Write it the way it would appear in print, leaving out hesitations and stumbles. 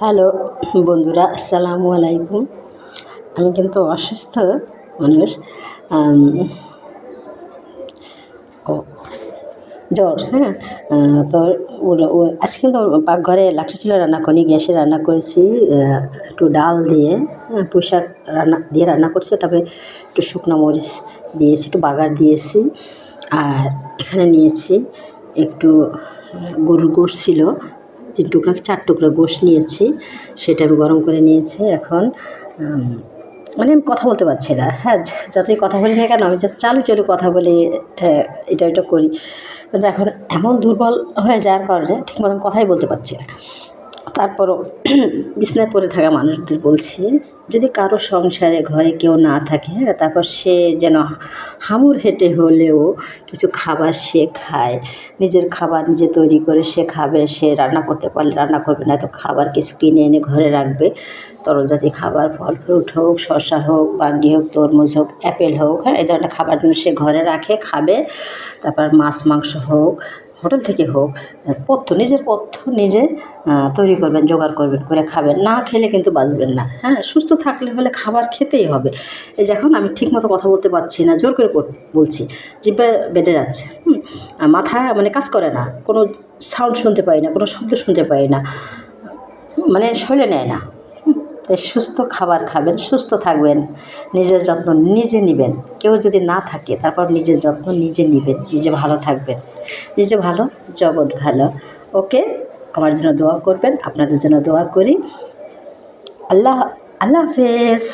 Hello বন্ধুরা, আসসালামু আলাইকুম। আমি কিন্তু অসুস্থ মানুষ। আম, ও জ্বর, হ্যাঁ। তো আজকে কিন্তু পাকঘরে লাকড়ি ছিল, রান্না করিনি, গ্যাসে রান্না করেছি। একটু ডাল দিয়ে, পুঁই শাক রান্না করছি। তারপরে একটু শুকনো মরিচ দিয়েছি, একটু বাগার দিয়েছি। আর এখানে নিয়েছি একটু গরুর গোশ ছিল, 4 টুকরা গোশ নিয়েছি। সেটা আমি গরম করে নিয়েছি। এখন মানে আমি কথা বলতে পারছি না, হ্যাঁ। যতই কথা বলি না কেন, আমি চালু চালু কথা বলে এটা ওটা করি। কিন্তু এখন এমন দুর্বল হয়ে যাওয়ার কারণে ঠিক মতন কথাই বলতে পারছি না। তারপরও বিছানায় পড়ে থাকা মানুষদের বলছি, যদি কারো সংসারে ঘরে কেউ না থাকে, হ্যাঁ, তারপর সে যেন হামুর হেঁটে হলেও কিছু খাবার সে খায়। নিজের খাবার নিজে তৈরি করে সে খাবে। সে রান্না করতে পারলে রান্না করবে, না তো খাবার কিছু কিনে এনে ঘরে রাখবে। তরল জাতীয় খাবার, ফল ফ্রুট হোক, শসা হোক, বাঙ্গি হোক, তরমুজ হোক, অ্যাপেল হোক, হ্যাঁ, এই ধরনের খাবার যেন সে ঘরে রাখে, খাবে। তারপর মাছ মাংস হোক, হোটেল থেকে হোক, নিজের পথ্য নিজে তৈরি করবেন, জোগাড় করবেন, করে খাবেন। না খেলে কিন্তু বাঁচবেন না, হ্যাঁ। সুস্থ থাকলে হলে খাবার খেতেই হবে। এই যে এখন আমি ঠিকমতো কথা বলতে পারছি না, জোর করে বলছি, জিহ্বা বেঁধে যাচ্ছে, আর মাথা মানে কাজ করে না, কোনো সাউন্ড শুনতে পাই না, কোনো শব্দ শুনতে পাই না, মানে শরীরে নেয় না। তাই সুস্থ খাবার খাবেন, সুস্থ থাকবেন, নিজের যত্ন নিজে নেবেন। কেউ যদি না থাকে, তারপর নিজের যত্ন নিজে নেবেন, নিজে ভালো থাকবেন। নিজে ভালো, জগৎ ভালো। ওকে, আমার জন্য দোয়া করবেন, আপনাদের জন্য দোয়া করি। আল্লাহ আল্লাহ হাফেজ।